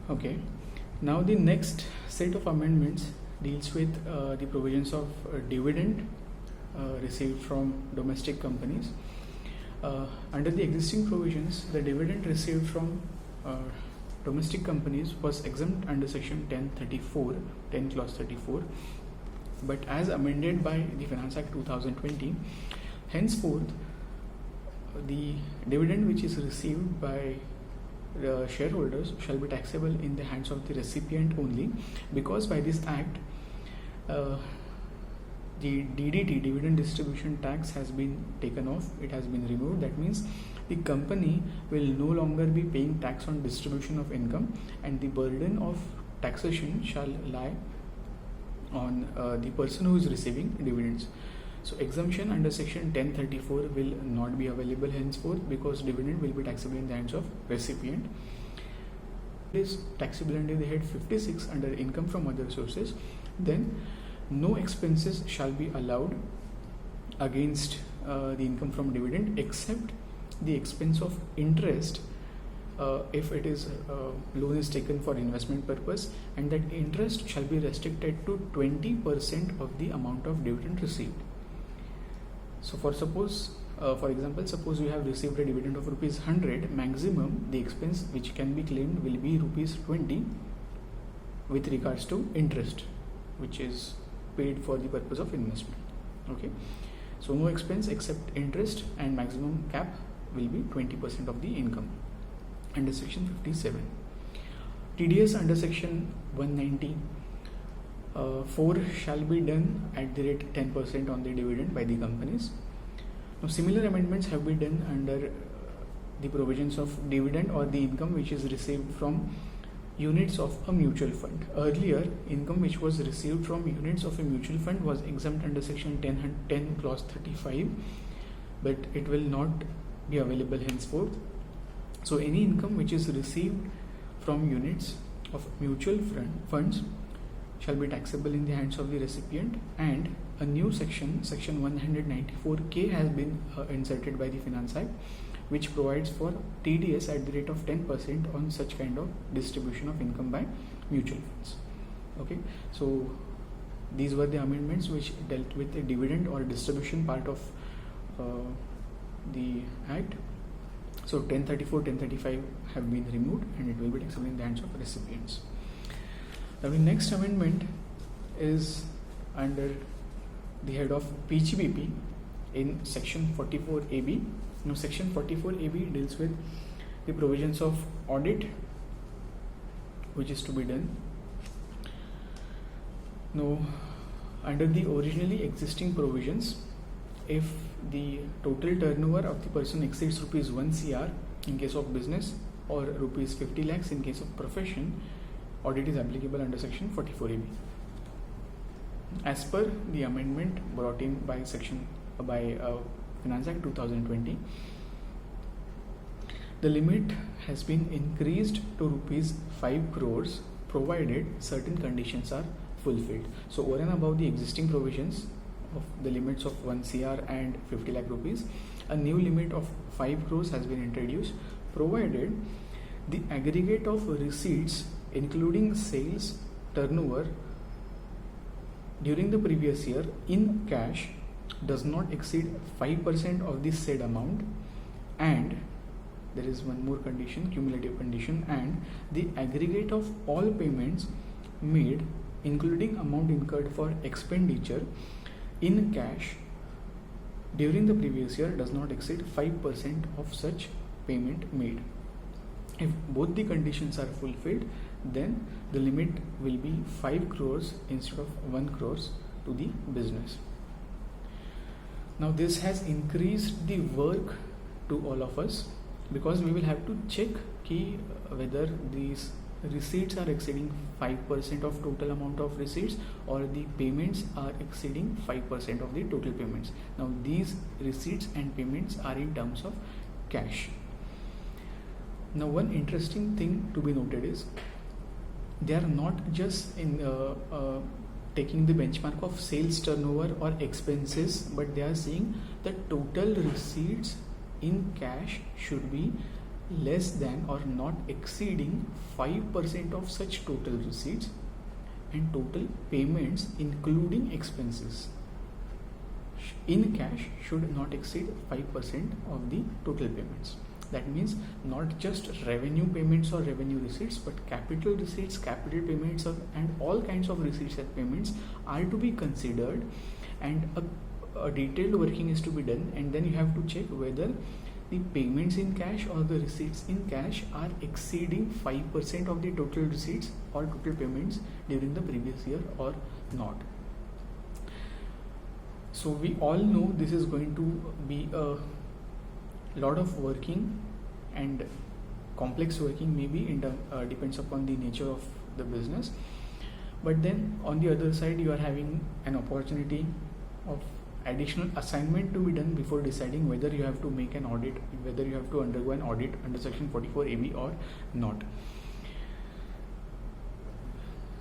Okay. Now the next set of amendments deals with the provisions of dividend received from domestic companies. Under the existing provisions, the dividend received from domestic companies was exempt under section 1034, 10 clause 34, but as amended by the Finance Act 2020, henceforth the dividend which is received by shareholders shall be taxable in the hands of the recipient only, because by this act the DDT, dividend distribution tax, has been taken off, it has been removed. That means the company will no longer be paying tax on distribution of income, and the burden of taxation shall lie on the person who is receiving dividends. So exemption under section 1034 will not be available henceforth, because dividend will be taxable in the hands of recipient. It is taxable under the head 56 under income from other sources. Then no expenses shall be allowed against the income from dividend, except the expense of interest if it is loan is taken for investment purpose, and that interest shall be restricted to 20% of the amount of dividend received. So for example, suppose you have received a dividend of rupees 100, maximum the expense which can be claimed will be rupees 20 with regards to interest which is paid for the purpose of investment. Okay, so no expense except interest, and maximum cap will be 20% of the income under section 57. TDS under section 190 4 shall be done at the rate 10% on the dividend by the companies. Now similar amendments have been done under the provisions of dividend or the income which is received from units of a mutual fund. Earlier, income which was received from units of a mutual fund was exempt under section 10 clause 35, but it will not be available henceforth. So any income which is received from units of mutual funds shall be taxable in the hands of the recipient, and a new section 194K has been inserted by the Finance Act, which provides for TDS at the rate of 10% on such kind of distribution of income by mutual funds. Okay, so these were the amendments which dealt with the dividend or distribution part of the Act. So 1034, 1035 have been removed, and it will be taxable in the hands of recipients. Now the next amendment is under the head of PGBP in section 44AB. Now section 44AB deals with the provisions of audit which is to be done. Now under the originally existing provisions, if the total turnover of the person exceeds rupees 1 crore in case of business or rupees 50 lakhs in case of profession, audit is applicable under section 44AB. As per the amendment brought in by Finance Act 2020, the limit has been increased to rupees 5 crores provided certain conditions are fulfilled. So over and above the existing provisions of the limits of 1 crore and 50 lakh rupees, a new limit of 5 crores has been introduced, provided the aggregate of receipts including sales turnover during the previous year in cash does not exceed 5% of the said amount, and there is one more condition, cumulative condition, and the aggregate of all payments made including amount incurred for expenditure in cash during the previous year does not exceed 5% of such payment made. If both the conditions are fulfilled, then the limit will be 5 crores instead of 1 crores to the business. Now this has increased the work to all of us, because we will have to check whether these receipts are exceeding 5% of total amount of receipts or the payments are exceeding 5% of the total payments. Now these receipts and payments are in terms of cash. Now one interesting thing to be noted is they are not just in taking the benchmark of sales turnover or expenses, but they are saying that total receipts in cash should be less than or not exceeding 5% of such total receipts and total payments including expenses in cash should not exceed 5% of the total payments. That means not just revenue payments or revenue receipts, but capital receipts, capital payments, and all kinds of receipts and payments are to be considered, and a detailed working is to be done, and then you have to check whether the payments in cash or the receipts in cash are exceeding 5% of the total receipts or total payments during the previous year or not. So we all know this is going to be a lot of working and complex working, maybe depends upon the nature of the business. But then on the other side, you are having an opportunity of additional assignment to be done before deciding whether you have to make an audit, whether you have to undergo an audit under section 44AB or not.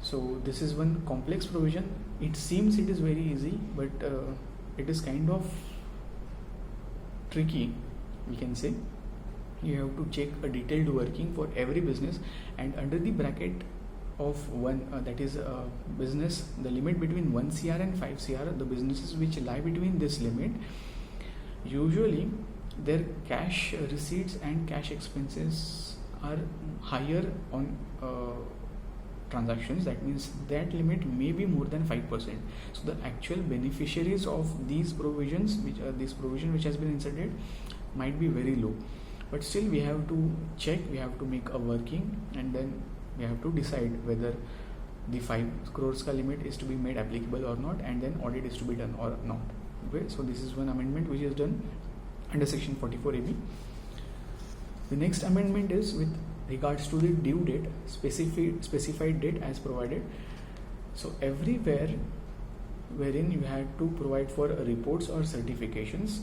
So this is one complex provision. It seems it is very easy, but it is kind of tricky, we can say. You have to check a detailed working for every business, and under the bracket of one, that is business, the limit between 1 CR and 5 CR, the businesses which lie between this limit, usually their cash receipts and cash expenses are higher on transactions. That means that limit may be more than 5%. So the actual beneficiaries of these provisions, this provision which has been inserted, might be very low. But still we have to check, we have to make a working, and then we have to decide whether the 5 crores ka limit is to be made applicable or not, and then audit is to be done or not. Okay, so this is one amendment which is done under section 44AB. The next amendment is with regards to the due date, specified date as provided. So everywhere wherein you had to provide for reports or certifications,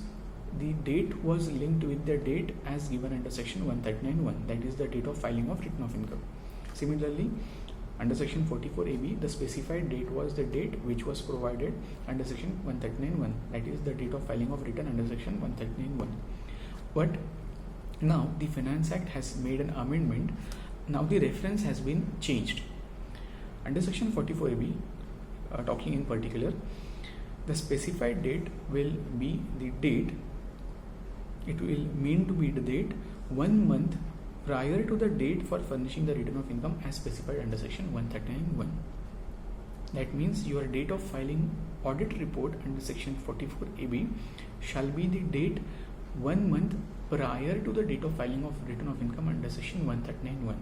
the date was linked with the date as given under section 139(1), that is the date of filing of return of income. Similarly, under section 44AB, the specified date was the date which was provided under section 139(1), that is the date of filing of return under section 139(1). But now the Finance Act has made an amendment. Now the reference has been changed. Under section 44AB, talking in particular, the specified date will be the date, it will mean to be the date 1 month prior to the date for furnishing the return of income as specified under section 139(1). That means your date of filing audit report under section 44AB shall be the date 1 month prior to the date of filing of return of income under section 139(1).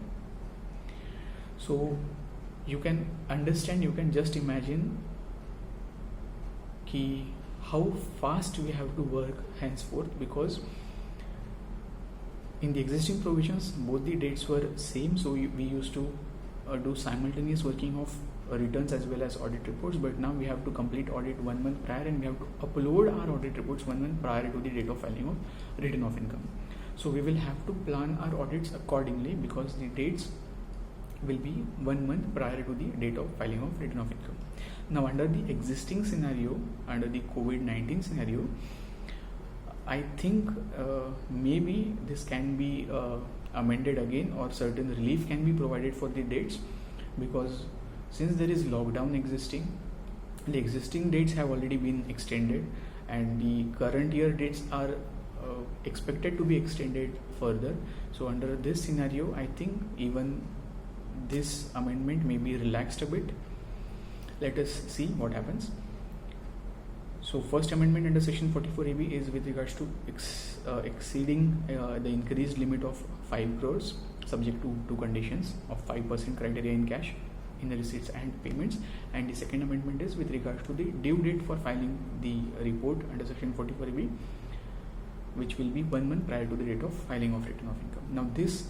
So you can understand, you can just imagine how fast we have to work henceforth, because in the existing provisions both the dates were same, so we used to do simultaneous working of returns as well as audit reports. But now we have to complete audit 1 month prior, and we have to upload our audit reports 1 month prior to the date of filing of return of income. So we will have to plan our audits accordingly, because the dates will be 1 month prior to the date of filing of return of income. Now under the existing scenario, under the COVID-19 scenario, I think maybe this can be amended again, or certain relief can be provided for the dates, because since there is lockdown existing, the existing dates have already been extended, and the current year dates are expected to be extended further. So under this scenario, I think even this amendment may be relaxed a bit. Let us see what happens. So first amendment under section 44AB is with regards to exceeding the increased limit of 5 crores subject to 2 conditions of 5% criteria in cash, in the receipts and payments. And the second amendment is with regards to the due date for filing the report under section 44AB, which will be 1 month prior to the date of filing of return of income. Now this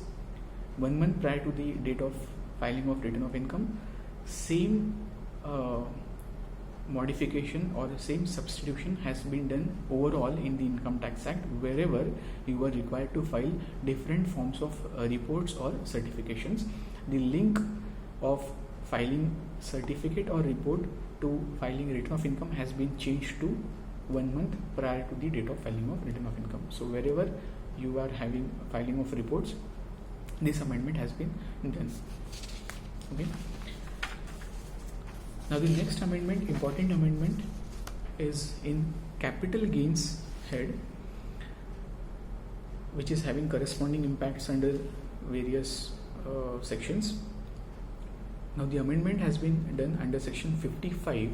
1 month prior to the date of filing of return of income, same modification or the same substitution has been done overall in the Income Tax Act, wherever you were required to file different forms of reports or certifications. The link of filing certificate or report to filing return of income has been changed to 1 month prior to the date of filing of return of income. So wherever you are having filing of reports, this amendment has been done. Okay. Now the next amendment, important amendment, is in capital gains head, which is having corresponding impacts under various sections. Now the amendment has been done under section 55.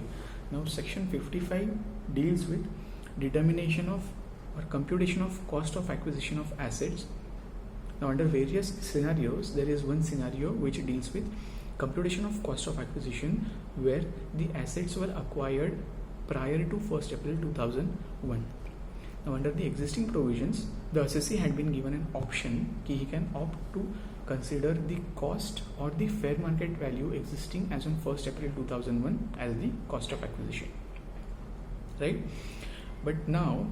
Now section 55 deals with determination of or computation of cost of acquisition of assets. Now under various scenarios, there is one scenario which deals with computation of cost of acquisition where the assets were acquired prior to 1st April 2001. Now under the existing provisions, the assessee had been given an option that he can opt to consider the cost or the fair market value existing as on 1st April 2001 as the cost of acquisition, right? But now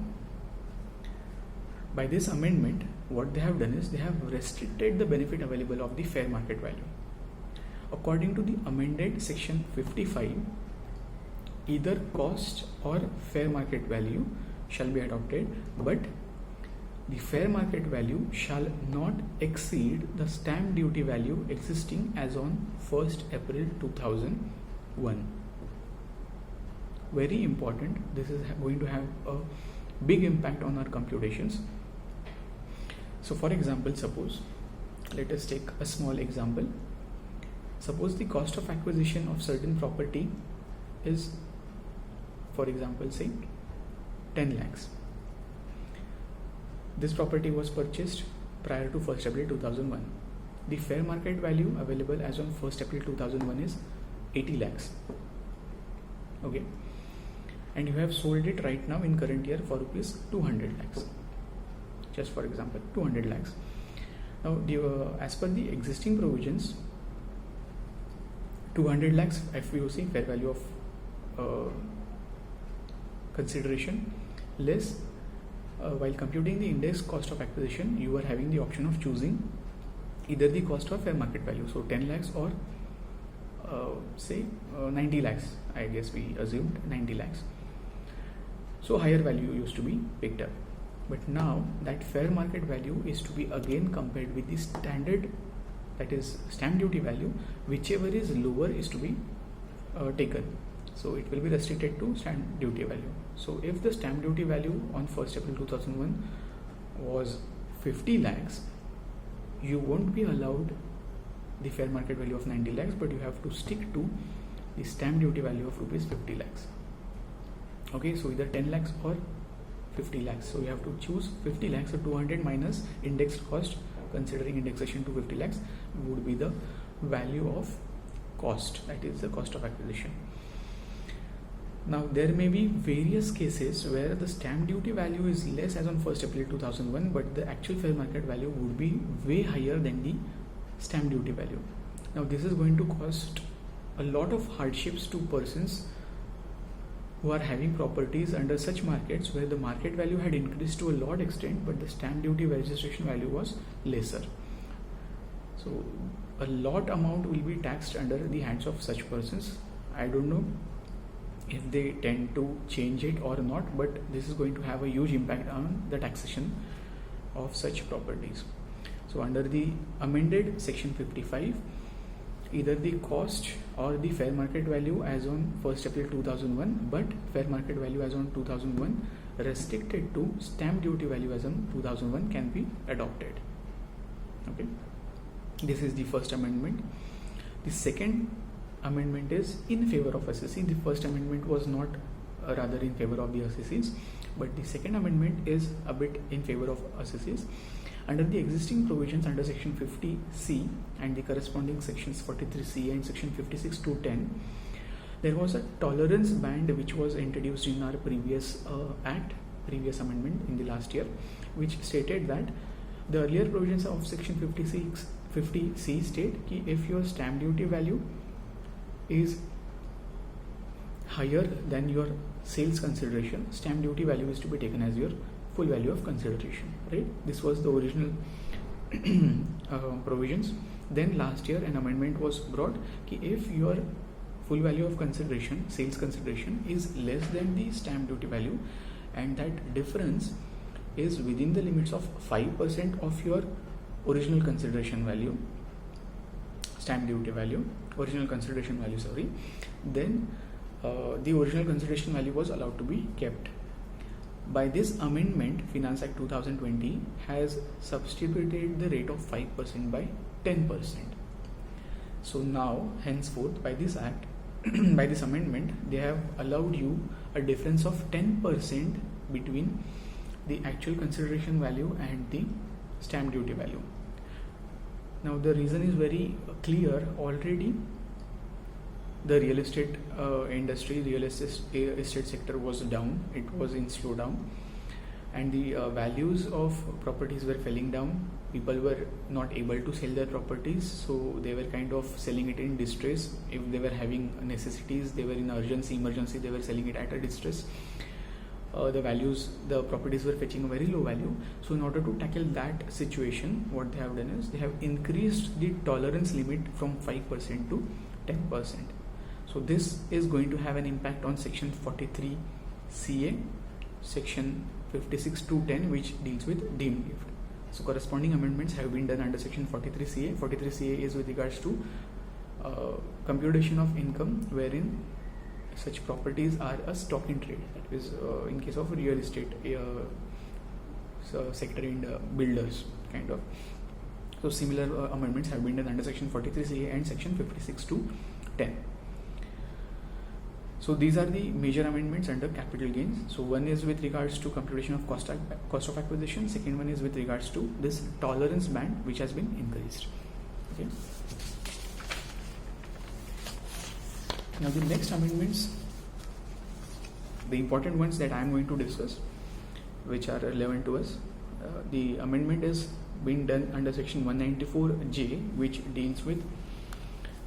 by this amendment, what they have done is they have restricted the benefit available of the fair market value. According to the amended section 55, either cost or fair market value shall be adopted, but the fair market value shall not exceed the stamp duty value existing as on 1st April 2001. Very important. This is going to have a big impact on our computations. So for example, suppose, let us take a small example. Suppose the cost of acquisition of certain property is, for example, say 10 lakhs. This property was purchased prior to 1st April 2001. The fair market value available as on 1st April 2001 is 80 lakhs. Okay. And you have sold it right now in current year for rupees 200 lakhs. Just for example, 200 lakhs. Now, as per the existing provisions, 200 lakhs FVOC, fair value of consideration, less while computing the index cost of acquisition, you are having the option of choosing either the cost or fair market value. So 10 lakhs or say 90 lakhs, I guess we assumed 90 lakhs. So higher value used to be picked up. But now that fair market value is to be again compared with the standard, that is stamp duty value, whichever is lower is to be taken. So it will be restricted to stamp duty value. So if the stamp duty value on 1st April 2001 was 50 lakhs, you won't be allowed the fair market value of 90 lakhs, but you have to stick to the stamp duty value of rupees 50 lakhs. Okay, so either 10 lakhs or 50 lakhs. So you have to choose 50 lakhs. So 200 minus indexed cost, considering indexation to 50 lakhs, would be the value of cost, that is the cost of acquisition. Now there may be various cases where the stamp duty value is less as on 1st April 2001, but the actual fair market value would be way higher than the stamp duty value. Now this is going to cost a lot of hardships to persons who are having properties under such markets where the market value had increased to a lot extent, but the stamp duty registration value was lesser. So a lot amount will be taxed under the hands of such persons. I don't know if they tend to change it or not, but this is going to have a huge impact on the taxation of such properties. So under the amended section 55, either the cost or the fair market value as on 1st April 2001, but fair market value as on 2001 restricted to stamp duty value as on 2001 can be adopted. Okay, this is the first amendment. The second amendment is in favor of assessee. The first amendment was not rather in favor of the assessees, but the second amendment is a bit in favor of assessees. Under the existing provisions under section 50C and the corresponding sections 43C and section 56 to 10, there was a tolerance band which was introduced in our previous previous amendment in the last year, which stated that the earlier provisions of section 50C state that if your stamp duty value is higher than your sales consideration, stamp duty value is to be taken as your full value of consideration, right? This was the original provisions. Then last year an amendment was brought that if your full value of consideration, sales consideration, is less than the stamp duty value, and that difference is within the limits of 5% of your original consideration value, stamp duty value, original consideration value, sorry, then the original consideration value was allowed to be kept. By this amendment, Finance Act 2020 has substituted the rate of 5% by 10%. So now, henceforth, by this act, by this amendment, they have allowed you a difference of 10% between the actual consideration value and the stamp duty value. Now the reason is very clear. Already the real estate industry, real estate sector was down, it was in slowdown, and the values of properties were falling down. People were not able to sell their properties, so they were kind of selling it in distress. If they were having necessities, they were in emergency, they were selling it at a distress. The properties were fetching a very low value. So in order to tackle that situation, what they have done is they have increased the tolerance limit from 5% to 10%. So this is going to have an impact on section 43 CA, section 56 to 10, which deals with deemed gift. So corresponding amendments have been done under section 43 CA. 43 CA is with regards to computation of income wherein such properties are a stock in trade. That is in case of real estate sector and builders kind of. So similar amendments have been done under section 43 CA and section 56 to 10. So these are the major amendments under capital gains. So one is with regards to computation of cost of acquisition. Second one is with regards to this tolerance band which has been increased. Okay. Now the next amendments, the important ones that I am going to discuss, which are relevant to us. The amendment is being done under section 194J, which deals with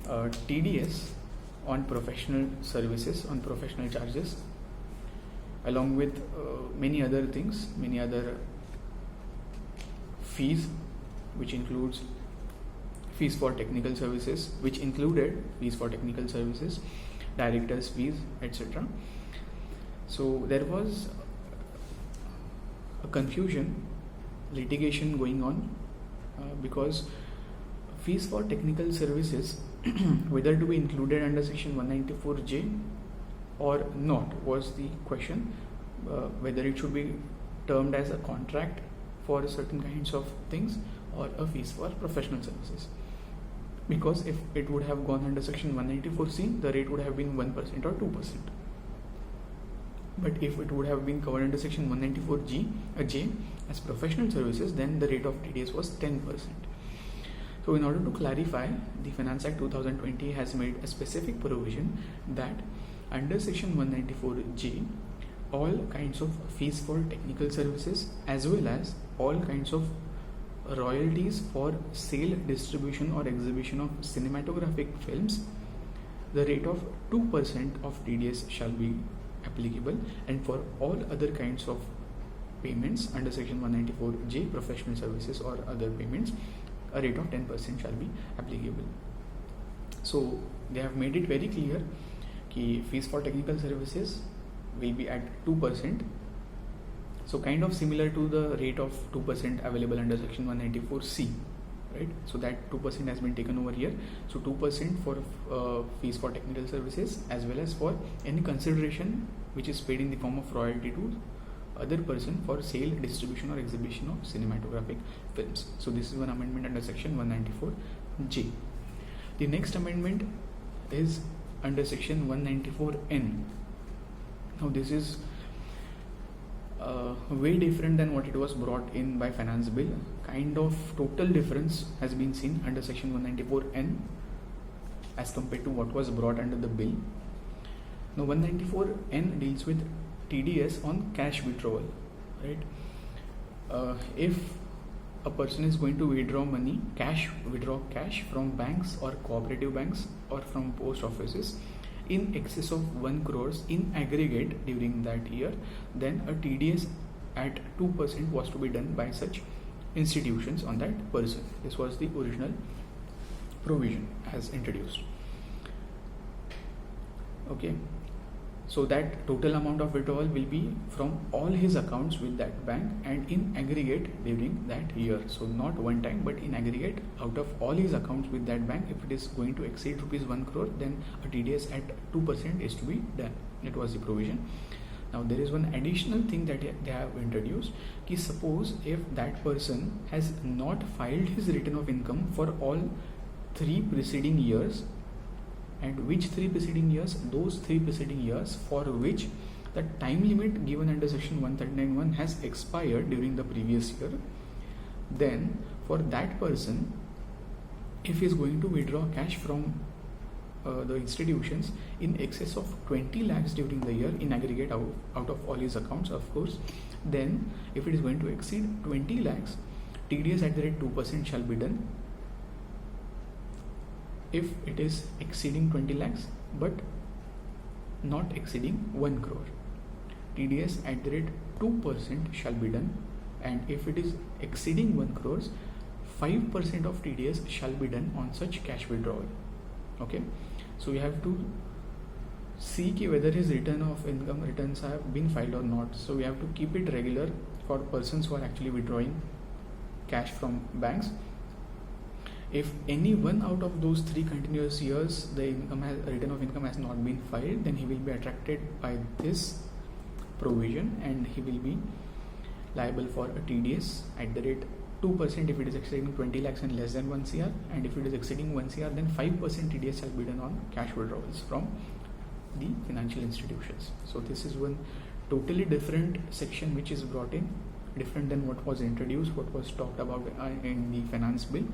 TDS on professional services, on professional charges, along with many other things, many other fees, which includes fees for technical services, which included fees for technical services, directors' fees, etc. So there was a confusion, litigation going on because fees for technical services whether to be included under section 194J or not was the question, whether it should be termed as a contract for certain kinds of things or a fees for professional services. Because if it would have gone under section 194C, the rate would have been 1% or 2%. But if it would have been covered under section 194J as professional services, then the rate of TDS was 10%. So in order to clarify, the Finance Act 2020 has made a specific provision that under section 194J, all kinds of fees for technical services as well as all kinds of royalties for sale, distribution or exhibition of cinematographic films, the rate of 2% of TDS shall be applicable, and for all other kinds of payments under section 194J, professional services or other payments, a rate of 10% shall be applicable. So they have made it very clear that fees for technical services will be at 2%. So kind of similar to the rate of 2% available under section 194C, right? So that 2% has been taken over here. So 2% for fees for technical services as well as for any consideration which is paid in the form of royalty to other person for sale, distribution or exhibition of cinematographic films. So this is one amendment under section 194J. The next amendment is under section 194N. Now this is way different than what it was brought in by finance bill. Kind of total difference has been seen under section 194N as compared to what was brought under the bill. Now 194N deals with TDS on cash withdrawal, right? If a person is going to withdraw cash from banks or cooperative banks or from post offices in excess of 1 crore in aggregate during that year, then a TDS at 2% was to be done by such institutions on that person. This was the original provision as introduced. Okay. So that total amount of withdrawal will be from all his accounts with that bank and in aggregate during that year. So not one time, but in aggregate out of all his accounts with that bank, if it is going to exceed rupees 1 crore, then a TDS at 2% is to be done. It was the provision. Now there is one additional thing that they have introduced. Ki suppose if that person has not filed his return of income for all 3 preceding years, and which 3 preceding years? Those 3 preceding years for which the time limit given under section 139(1) has expired during the previous year, then for that person, if he is going to withdraw cash from the institutions in excess of 20 lakhs during the year in aggregate out of all his accounts, of course, then if it is going to exceed 20 lakhs, TDS at the rate 2% shall be done. If it is exceeding 20 lakhs but not exceeding 1 crore, TDS at the rate 2% shall be done. And if it is exceeding 1 crore, 5% of TDS shall be done on such cash withdrawal. Okay, so you have to see whether his return of income returns have been filed or not. So we have to keep it regular for persons who are actually withdrawing cash from banks. If any one out of those 3 continuous years the return of income has not been filed, then he will be attracted by this provision and he will be liable for a TDS at the rate 2% if it is exceeding 20 lakhs and less than 1 CR, and if it is exceeding 1 CR, then 5% TDS shall be done on cash withdrawals from the financial institutions. So this is one totally different section which is brought in, different than what was introduced, what was talked about in the finance bill.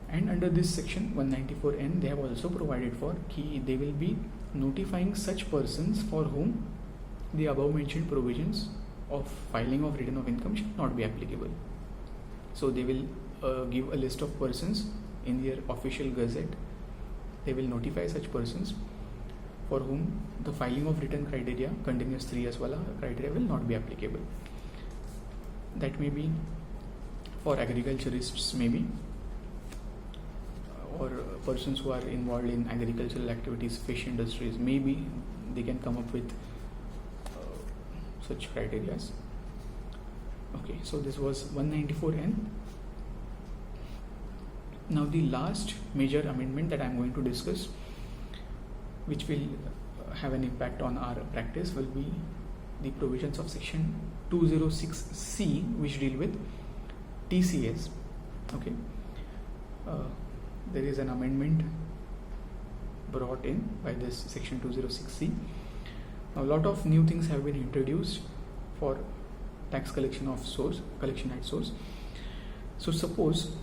And under this section 194N, they have also provided for they will be notifying such persons for whom the above mentioned provisions of filing of return of income should not be applicable. So they will give a list of persons in their official gazette. They will notify such persons for whom the filing of return criteria, continuous 3 years wala criteria, will not be applicable. That may be for agriculturists, maybe, or persons who are involved in agricultural activities, fish industries, maybe they can come up with such criteria. Okay, so this was 194N. Now the last major amendment that I am going to discuss, which will have an impact on our practice, will be the provisions of section 206C, which deal with TCS. Okay, there is an amendment brought in by this section 206C. Now, a lot of new things have been introduced for tax collection at source. So suppose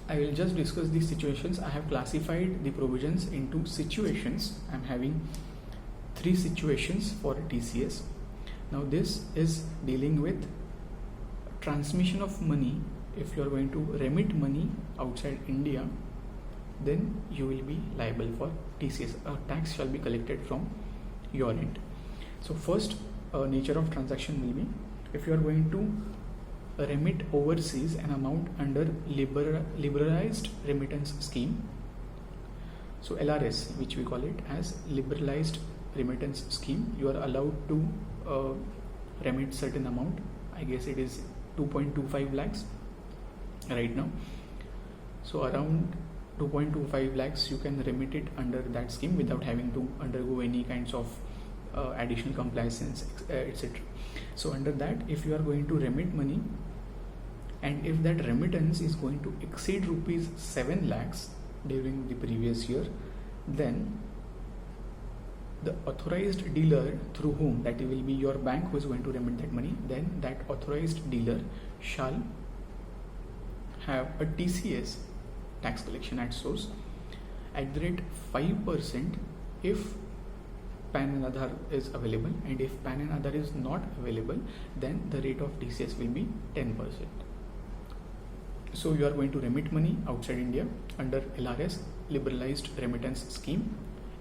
I will just discuss these situations. I have classified the provisions into situations. I am having 3 situations for TCS. Now this is dealing with transmission of money. If you are going to remit money outside India, then you will be liable for TCS. A tax shall be collected from your end. So first nature of transaction will be, if you are going to remit overseas an amount under liberalized remittance scheme, so LRS, which we call it as liberalized remittance scheme, you are allowed to remit certain amount. I guess it is 2.25 lakhs right now. So around 2.25 lakhs you can remit it under that scheme without having to undergo any kinds of additional compliance, etc. So under that, if you are going to remit money and if that remittance is going to exceed rupees 7 lakhs during the previous year, then the authorized dealer through whom, that will be your bank who is going to remit that money, then that authorized dealer shall have a TCS, tax collection at source, at the rate 5% if PAN and Aadhaar is available, and if PAN and Aadhaar is not available, then the rate of TCS will be 10%. So you are going to remit money outside India under LRS, liberalized remittance scheme,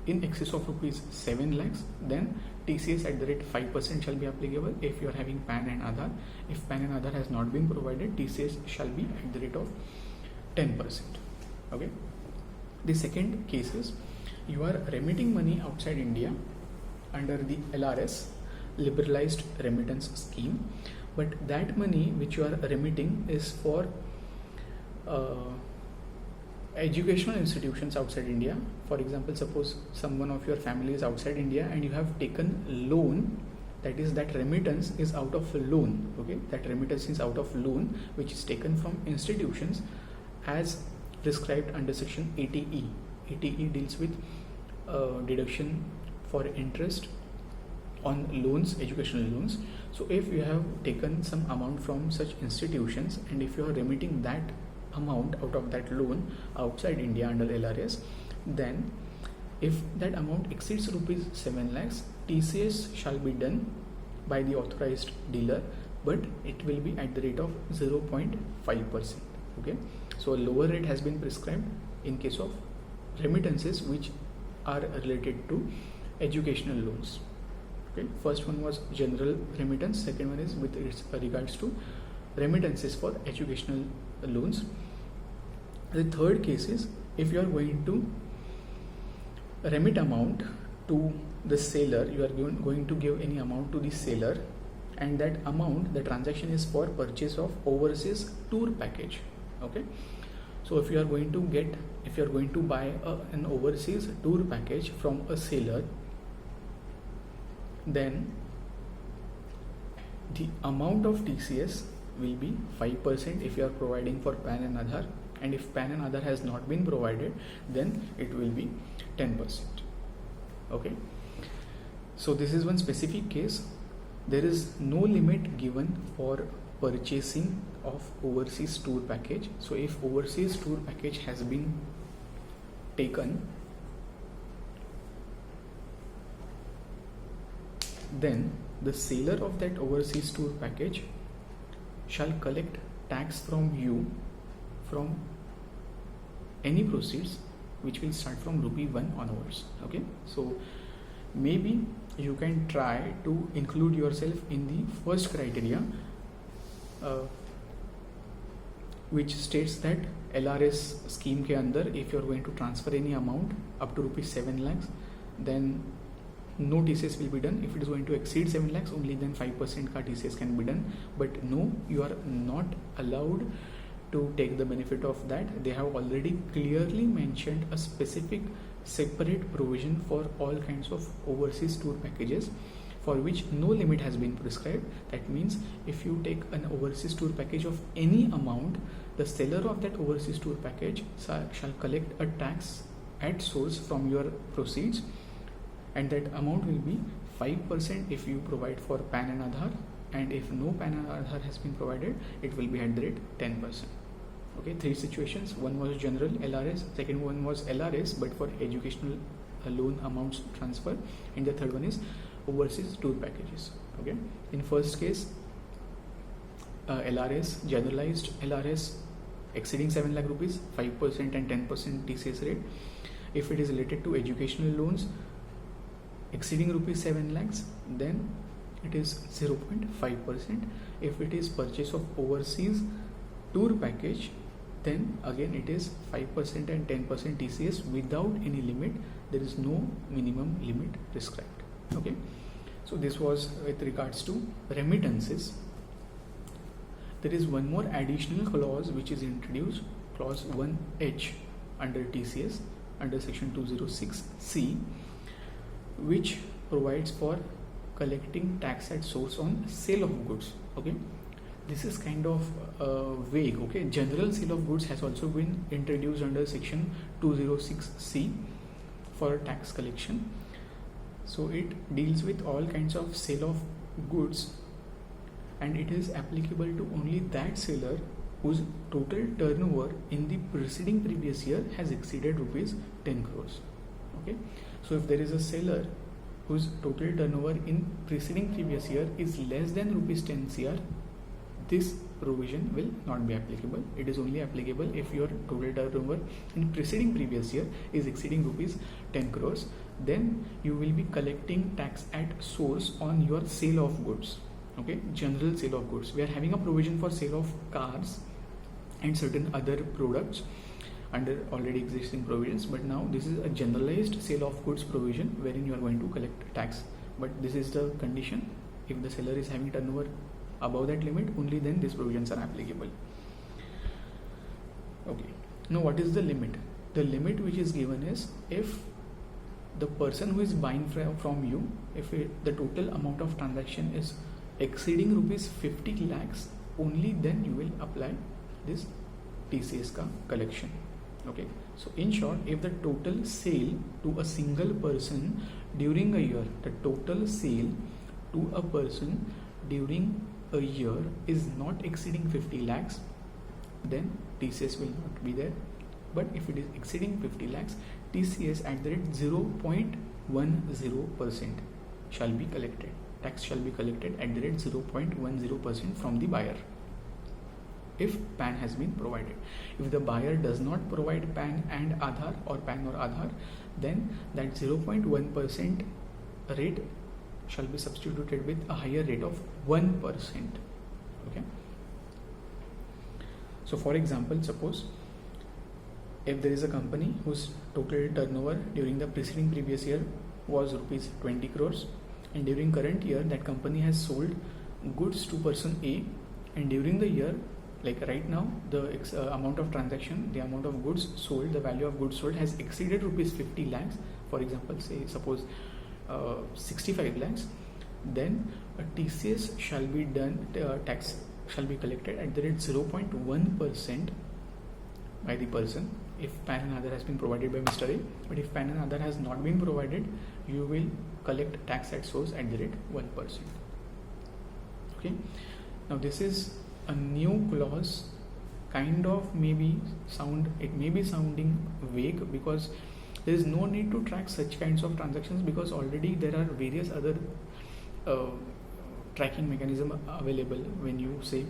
in excess of rupees 7 lakhs, then TCS at the rate 5% shall be applicable if you are having PAN and Aadhaar. If PAN and Aadhaar has not been provided, TCS shall be at the rate of 10%. Okay. The second case is, you are remitting money outside India under the LRS, liberalized remittance scheme, but that money which you are remitting is for educational institutions outside India. For example, suppose someone of your family is outside India and you have taken loan, that is, that remittance is out of a loan. Okay, that remittance is out of loan which is taken from institutions as prescribed under section 80E. 80E deals with deduction for interest on loans, educational loans. So if you have taken some amount from such institutions and if you are remitting that amount out of that loan outside India under LRS, then if that amount exceeds rupees 7 lakhs, TCS shall be done by the authorized dealer, but it will be at the rate of 0.5%. Okay, so a lower rate has been prescribed in case of remittances which are related to educational loans. Okay, first one was general remittance, second one is with regards to remittances for educational loans. The third case is if you are going to remit amount to the seller, you are going to give any amount to the seller, and that amount, the transaction is for purchase of overseas tour package. Okay, so if you are going to buy an overseas tour package from a seller, then the amount of TCS will be 5% if you are providing for PAN and Aadhaar, and if PAN and Aadhaar has not been provided, then it will be 10%. Okay, so this is one specific case. There is no limit given for purchasing of overseas tour package. So if overseas tour package has been taken, then the seller of that overseas tour package shall collect tax from you from any proceeds which will start from rupee 1 onwards. Okay, so maybe you can try to include yourself in the first criteria, which states that LRS scheme ke andar if you are going to transfer any amount up to rupees 7 lakhs, then no TCS will be done. If it is going to exceed 7 lakhs, only then 5% ka TCS can be done. But no, you are not allowed to take the benefit of that. They have already clearly mentioned a specific separate provision for all kinds of overseas tour packages for which no limit has been prescribed. That means if you take an overseas tour package of any amount, the seller of that overseas tour package shall collect a tax at source from your proceeds, and that amount will be 5% if you provide for PAN and Aadhaar, and if no PAN and Aadhaar has been provided, it will be at the rate 10%. Okay, three situations. One was general LRS, second one was LRS but for educational loan amounts transfer, and the third one is overseas tour packages. Okay, in first case, LRS, generalized LRS exceeding 7 lakh rupees, 5% and 10% TCS rate. If it is related to educational loans exceeding rupees 7 lakhs, then it is 0.5%. If it is purchase of overseas tour package, then again it is 5% and 10% TCS without any limit. There is no minimum limit prescribed. Okay, so this was with regards to remittances. There is one more additional clause which is introduced, clause 1H under TCS under section 206C, which provides for collecting tax at source on sale of goods. Okay, this is kind of vague. Okay, general sale of goods has also been introduced under section 206C for tax collection. So it deals with all kinds of sale of goods, and it is applicable to only that seller whose total turnover in the preceding previous year has exceeded rupees 10 crores. Okay, so if there is a seller whose total turnover in preceding previous year is less than rupees 10 crore, this provision will not be applicable. It is only applicable if your total turnover in preceding previous year is exceeding rupees 10 crores. Then you will be collecting tax at source on your sale of goods. Okay, general sale of goods. We are having a provision for sale of cars and certain other products, under already existing provisions, but now this is a generalized sale of goods provision wherein you are going to collect tax. But this is the condition: if the seller is having turnover above that limit, only then these provisions are applicable. Okay, now what is the limit? The limit which is given is, if the person who is buying from you, if the total amount of transaction is exceeding rupees 50 lakhs, only then you will apply this TCS ka collection. Okay, so in short, if the total sale to a single person during a year, the total sale to a person during a year is not exceeding 50 lakhs, then TCS will not be there. But if it is exceeding 50 lakhs, TCS at the rate 0.10% shall be collected. Tax shall be collected at the rate 0.10% from the buyer, if PAN has been provided. If the buyer does not provide PAN and Aadhaar, or PAN or Aadhaar, then that 0.1% rate shall be substituted with a higher rate of 1%. Okay. So for example, suppose if there is a company whose total turnover during the preceding previous year was rupees 20 crores, and during current year that company has sold goods to person A, and during the year, like right now, the amount of transaction, the amount of goods sold, the value of goods sold has exceeded rupees 50 lakhs, for example, suppose 65 lakhs, then a TCS shall be done, tax shall be collected at the rate 0.1% by the person if PAN and Aadhaar has been provided by Mr. A. But if PAN and Aadhaar has not been provided, you will collect tax at source at the rate 1%. Okay. Now this is a new clause, kind of it may be sounding vague, because there is no need to track such kinds of transactions, because already there are various other tracking mechanism available. When you say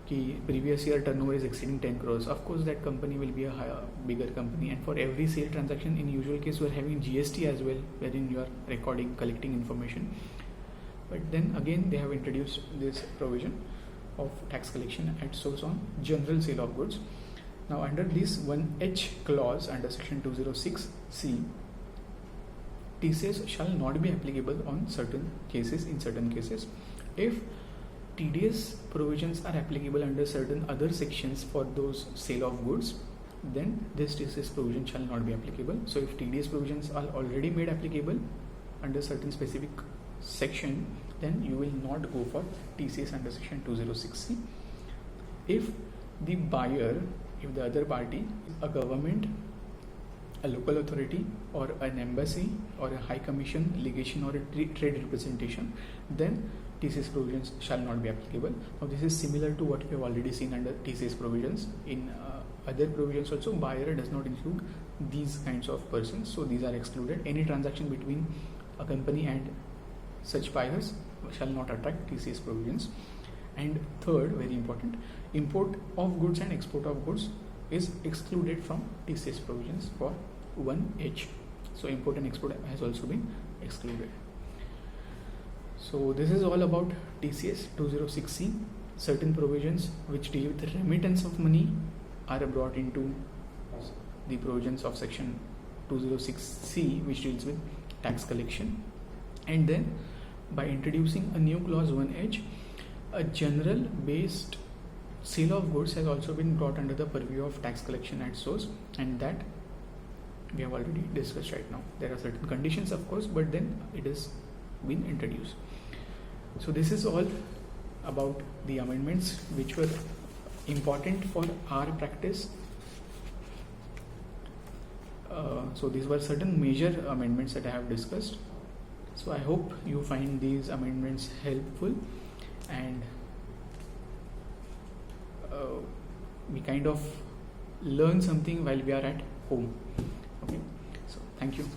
कि previous year turnover is exceeding 10 crores, of course that company will be a bigger company, and for every sale transaction, in usual case, we are having GST as well, wherein you are collecting information. But then again, they have introduced this provision of tax collection at source on general sale of goods. Now under this 1H clause under section 206C, TCS shall not be applicable on certain cases. In certain cases, if TDS provisions are applicable under certain other sections for those sale of goods, then this TCS provision shall not be applicable. So if TDS provisions are already made applicable under certain specific section, then you will not go for TCS under section 206C. If the buyer, if the other party, a government, a local authority, or an embassy, or a high commission, legation, or a trade representation, then TCS provisions shall not be applicable. Now this is similar to what we have already seen under TCS provisions. In other provisions also, buyer does not include these kinds of persons, so these are excluded. Any transaction between a company and such buyers shall not attract TCS provisions. And third, very important, import of goods and export of goods is excluded from TCS provisions for 1H. So import and export has also been excluded. So this is all about TCS 206C. Certain provisions which deal with remittance of money are brought into the provisions of section 206C, which deals with tax collection. And then by introducing a new clause 1H, a general based sale of goods has also been brought under the purview of tax collection at source, and that we have already discussed right now. There are certain conditions, of course, but then it has been introduced. So this is all about the amendments which were important for our practice. So these were certain major amendments that I have discussed. So I hope you find these amendments helpful, and we kind of learn something while we are at home. Okay, so thank you.